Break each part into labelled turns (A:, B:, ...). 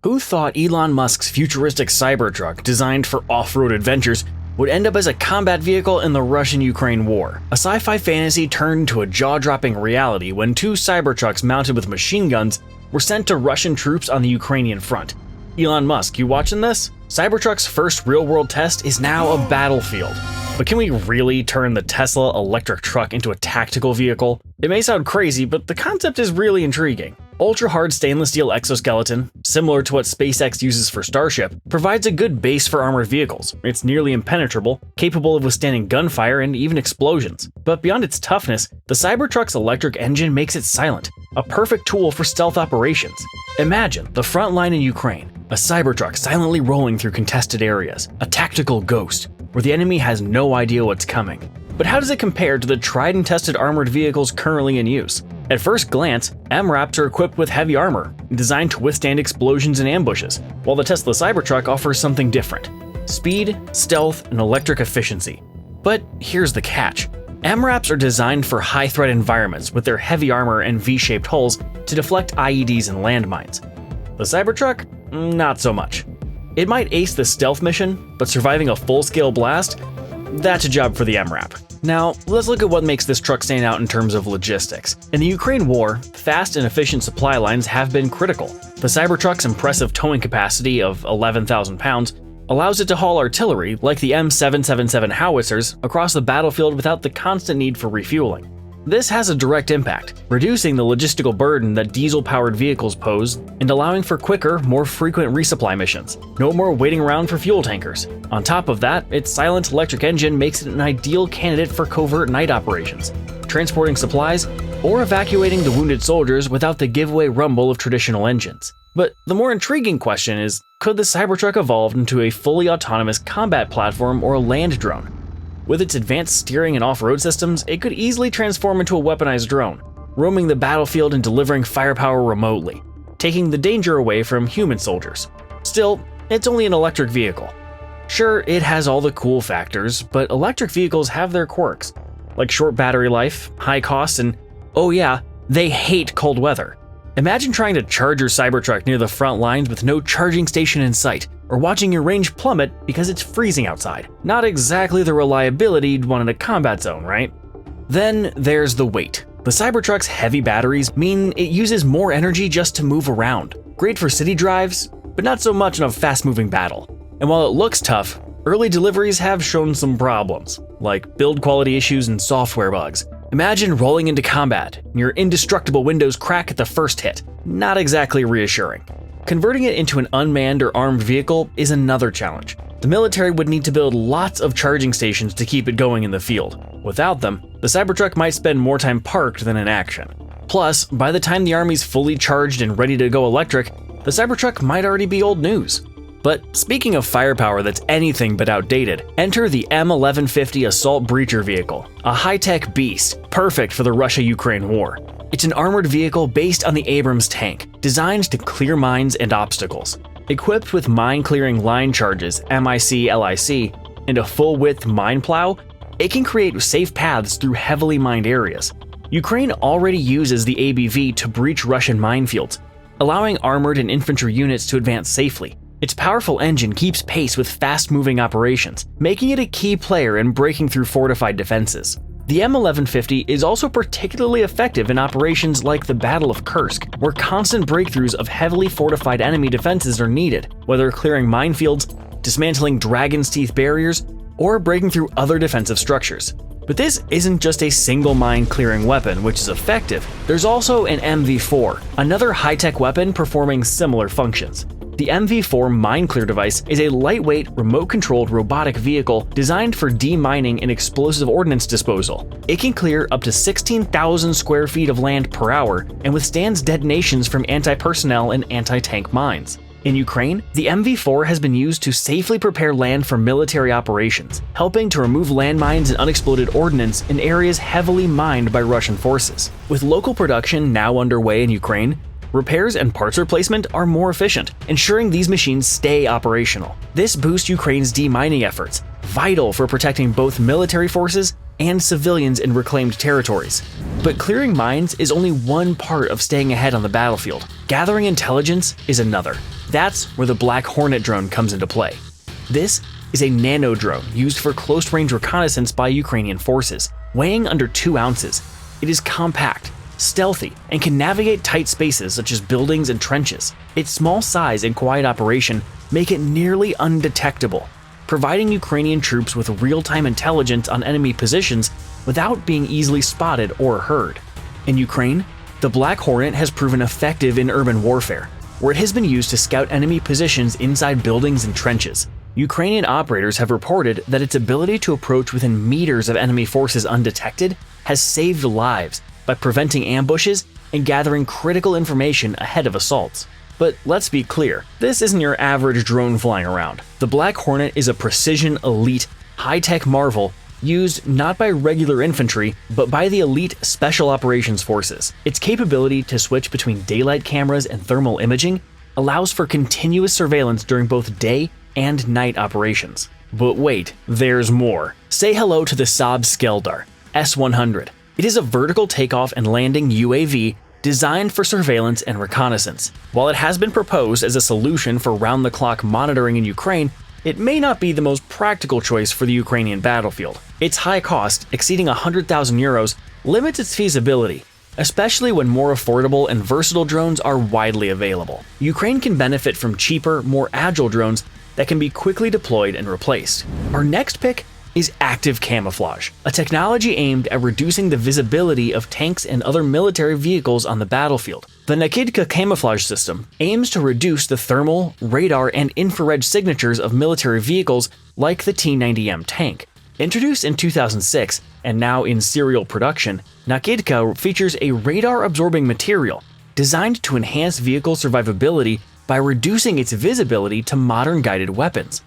A: Who thought Elon Musk's futuristic Cybertruck, designed for off-road adventures, would end up as a combat vehicle in the Russian-Ukraine war? A sci-fi fantasy turned into a jaw-dropping reality when two Cybertrucks mounted with machine guns were sent to Russian troops on the Ukrainian front. Elon Musk, you watching this? Cybertruck's first real-world test is now a battlefield. But can we really turn the Tesla electric truck into a tactical vehicle? It may sound crazy, but the concept is really intriguing. Ultra-hard stainless steel exoskeleton, similar to what SpaceX uses for Starship, provides a good base for armored vehicles. It's nearly impenetrable, capable of withstanding gunfire and even explosions. But beyond its toughness, the Cybertruck's electric engine makes it silent, a perfect tool for stealth operations. Imagine the front line in Ukraine, a Cybertruck silently rolling through contested areas, a tactical ghost, where the enemy has no idea what's coming. But how does it compare to the tried and tested armored vehicles currently in use? At first glance, MRAPs are equipped with heavy armor, designed to withstand explosions and ambushes, while the Tesla Cybertruck offers something different: speed, stealth, and electric efficiency. But here's the catch. MRAPs are designed for high-threat environments with their heavy armor and V-shaped hulls to deflect IEDs and landmines. The Cybertruck? Not so much. It might ace the stealth mission, but surviving a full-scale blast? That's a job for the MRAP. Now, let's look at what makes this truck stand out in terms of logistics. In the Ukraine war, fast and efficient supply lines have been critical. The Cybertruck's impressive towing capacity of 11,000 pounds allows it to haul artillery, like the M777 howitzers, across the battlefield without the constant need for refueling. This has a direct impact, reducing the logistical burden that diesel-powered vehicles pose and allowing for quicker, more frequent resupply missions. No more waiting around for fuel tankers. On top of that, its silent electric engine makes it an ideal candidate for covert night operations, transporting supplies, or evacuating the wounded soldiers without the giveaway rumble of traditional engines. But the more intriguing question is, could the Cybertruck evolve into a fully autonomous combat platform or a land drone? With its advanced steering and off-road systems, it could easily transform into a weaponized drone, roaming the battlefield and delivering firepower remotely, taking the danger away from human soldiers. Still, it's only an electric vehicle. Sure, it has all the cool factors, but electric vehicles have their quirks, like short battery life, high costs, and oh yeah, they hate cold weather. Imagine trying to charge your Cybertruck near the front lines with no charging station in sight, or watching your range plummet because it's freezing outside. Not exactly the reliability you'd want in a combat zone, right? Then there's the weight. The Cybertruck's heavy batteries mean it uses more energy just to move around. Great for city drives, but not so much in a fast-moving battle. And while it looks tough, early deliveries have shown some problems, like build quality issues and software bugs. Imagine rolling into combat and your indestructible windows crack at the first hit. Not exactly reassuring. Converting it into an unmanned or armed vehicle is another challenge. The military would need to build lots of charging stations to keep it going in the field. Without them, the Cybertruck might spend more time parked than in action. Plus, by the time the army's fully charged and ready to go electric, the Cybertruck might already be old news. But speaking of firepower that's anything but outdated, enter the M1150 Assault Breacher Vehicle, a high-tech beast, perfect for the Russia-Ukraine war. It's an armored vehicle based on the Abrams tank, designed to clear mines and obstacles. Equipped with mine-clearing line charges, MIC-LIC, and a full-width mine plow, it can create safe paths through heavily mined areas. Ukraine already uses the ABV to breach Russian minefields, allowing armored and infantry units to advance safely. Its powerful engine keeps pace with fast-moving operations, making it a key player in breaking through fortified defenses. The M1150 is also particularly effective in operations like the Battle of Kursk, where constant breakthroughs of heavily fortified enemy defenses are needed, whether clearing minefields, dismantling Dragon's Teeth barriers, or breaking through other defensive structures. But this isn't just a single mine-clearing weapon which is effective. There's also an MV4, another high-tech weapon performing similar functions. The MV4 Mine Clear device is a lightweight, remote-controlled robotic vehicle designed for demining and explosive ordnance disposal. It can clear up to 16,000 square feet of land per hour and withstands detonations from anti-personnel and anti-tank mines. In Ukraine, the MV4 has been used to safely prepare land for military operations, helping to remove landmines and unexploded ordnance in areas heavily mined by Russian forces. With local production now underway in Ukraine, repairs and parts replacement are more efficient, ensuring these machines stay operational. This boosts Ukraine's demining efforts, vital for protecting both military forces and civilians in reclaimed territories. But clearing mines is only one part of staying ahead on the battlefield. Gathering intelligence is another. That's where the Black Hornet drone comes into play. This is a nano drone used for close-range reconnaissance by Ukrainian forces. Weighing under 2 ounces, it is compact, stealthy, and can navigate tight spaces such as buildings and trenches. Its small size and quiet operation make it nearly undetectable, providing Ukrainian troops with real-time intelligence on enemy positions without being easily spotted or heard. In Ukraine, the Black Hornet has proven effective in urban warfare, where it has been used to scout enemy positions inside buildings and trenches. Ukrainian operators have reported that its ability to approach within meters of enemy forces undetected has saved lives by preventing ambushes and gathering critical information ahead of assaults. But let's be clear, this isn't your average drone flying around. The Black Hornet is a precision, elite, high-tech marvel used not by regular infantry, but by the elite Special Operations Forces. Its capability to switch between daylight cameras and thermal imaging allows for continuous surveillance during both day and night operations. But wait, there's more. Say hello to the Saab Skeldar S-100. It is a vertical takeoff and landing UAV designed for surveillance and reconnaissance. While it has been proposed as a solution for round-the-clock monitoring in Ukraine, it may not be the most practical choice for the Ukrainian battlefield. Its high cost, exceeding 100,000 euros, limits its feasibility, especially when more affordable and versatile drones are widely available. Ukraine can benefit from cheaper, more agile drones that can be quickly deployed and replaced. Our next pick is active camouflage, a technology aimed at reducing the visibility of tanks and other military vehicles on the battlefield. The Nakidka camouflage system aims to reduce the thermal, radar, and infrared signatures of military vehicles like the T-90M tank. Introduced in 2006 and now in serial production, Nakidka features a radar-absorbing material designed to enhance vehicle survivability by reducing its visibility to modern guided weapons.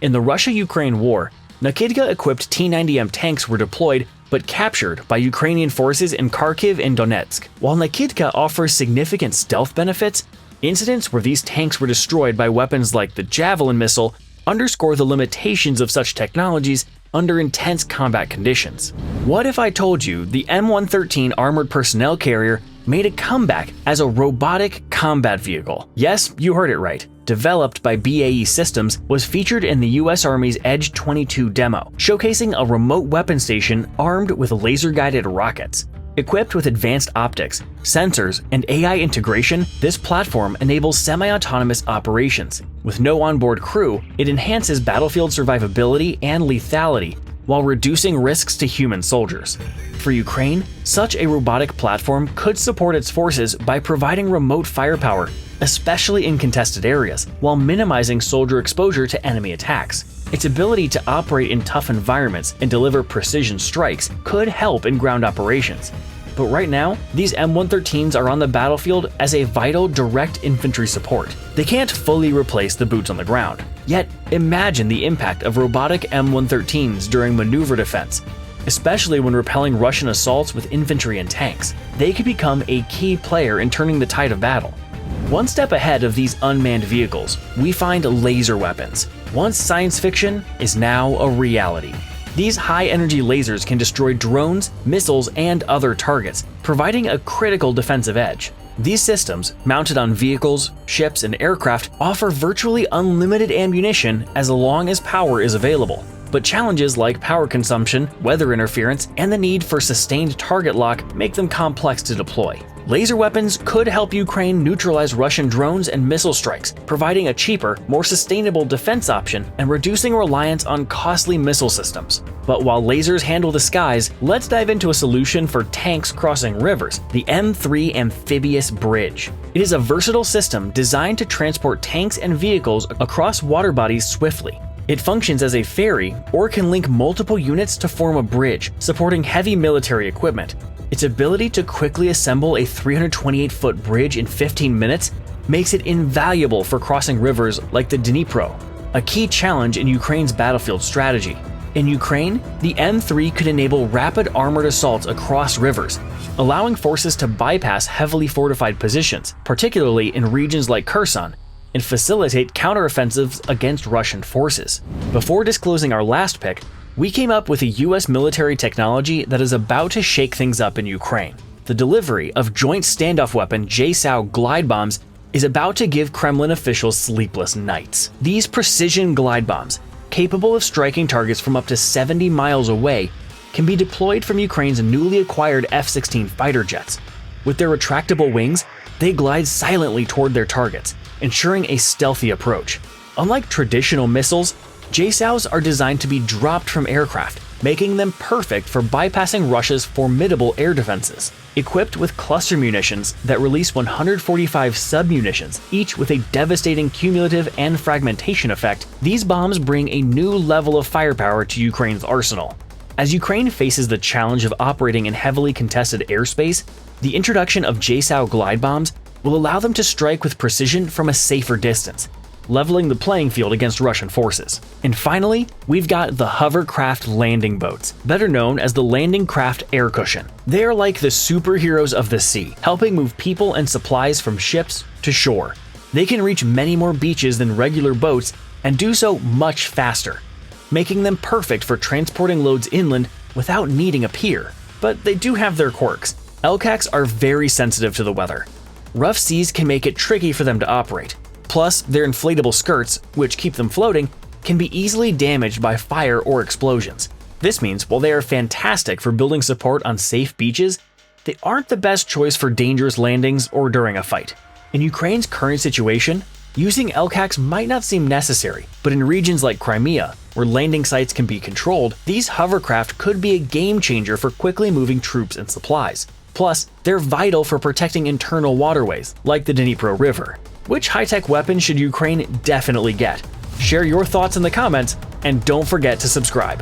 A: In the Russia-Ukraine war, Nakidka-equipped T-90M tanks were deployed but captured by Ukrainian forces in Kharkiv and Donetsk. While Nakidka offers significant stealth benefits, incidents where these tanks were destroyed by weapons like the Javelin missile underscore the limitations of such technologies under intense combat conditions. What if I told you the M113 armored personnel carrier made a comeback as a robotic combat vehicle? Yes, you heard it right. Developed by BAE Systems, was featured in the US Army's Edge 22 demo, showcasing a remote weapon station armed with laser-guided rockets. Equipped with advanced optics, sensors, and AI integration, this platform enables semi-autonomous operations. With no onboard crew, it enhances battlefield survivability and lethality while reducing risks to human soldiers. For Ukraine, such a robotic platform could support its forces by providing remote firepower, especially in contested areas, while minimizing soldier exposure to enemy attacks. Its ability to operate in tough environments and deliver precision strikes could help in ground operations. But right now, these M113s are on the battlefield as a vital direct infantry support. They can't fully replace the boots on the ground. Yet, imagine the impact of robotic M113s during maneuver defense, especially when repelling Russian assaults with infantry and tanks. They could become a key player in turning the tide of battle. One step ahead of these unmanned vehicles, we find laser weapons. Once science fiction is now a reality. These high-energy lasers can destroy drones, missiles, and other targets, providing a critical defensive edge. These systems, mounted on vehicles, ships, and aircraft, offer virtually unlimited ammunition as long as power is available. But challenges like power consumption, weather interference, and the need for sustained target lock make them complex to deploy. Laser weapons could help Ukraine neutralize Russian drones and missile strikes, providing a cheaper, more sustainable defense option and reducing reliance on costly missile systems. But while lasers handle the skies, let's dive into a solution for tanks crossing rivers, the M3 Amphibious Bridge. It is a versatile system designed to transport tanks and vehicles across water bodies swiftly. It functions as a ferry or can link multiple units to form a bridge, supporting heavy military equipment. Its ability to quickly assemble a 328-foot bridge in 15 minutes makes it invaluable for crossing rivers like the Dnipro, a key challenge in Ukraine's battlefield strategy. In Ukraine, the M3 could enable rapid armored assaults across rivers, allowing forces to bypass heavily fortified positions, particularly in regions like Kherson, and facilitate counteroffensives against Russian forces. Before disclosing our last pick, we came up with a US military technology that is about to shake things up in Ukraine. The delivery of joint standoff weapon JSOW Glide Bombs is about to give Kremlin officials sleepless nights. These precision glide bombs, capable of striking targets from up to 70 miles away, can be deployed from Ukraine's newly acquired F-16 fighter jets. With their retractable wings, they glide silently toward their targets, ensuring a stealthy approach. Unlike traditional missiles, JSOWs are designed to be dropped from aircraft, making them perfect for bypassing Russia's formidable air defenses. Equipped with cluster munitions that release 145 submunitions, each with a devastating cumulative and fragmentation effect, these bombs bring a new level of firepower to Ukraine's arsenal. As Ukraine faces the challenge of operating in heavily contested airspace, the introduction of JSOW Glide Bombs will allow them to strike with precision from a safer distance, leveling the playing field against Russian forces. And finally, we've got the Hovercraft landing boats, better known as the Landing Craft Air Cushion. They are like the superheroes of the sea, helping move people and supplies from ships to shore. They can reach many more beaches than regular boats and do so much faster, making them perfect for transporting loads inland without needing a pier. But they do have their quirks. LCACs are very sensitive to the weather. Rough seas can make it tricky for them to operate. Plus, their inflatable skirts, which keep them floating, can be easily damaged by fire or explosions. This means while they are fantastic for building support on safe beaches, they aren't the best choice for dangerous landings or during a fight. In Ukraine's current situation, using LCACs might not seem necessary, but in regions like Crimea, where landing sites can be controlled, these hovercraft could be a game changer for quickly moving troops and supplies. Plus, they're vital for protecting internal waterways, like the Dnipro River. Which high-tech weapon should Ukraine definitely get? Share your thoughts in the comments, and don't forget to subscribe.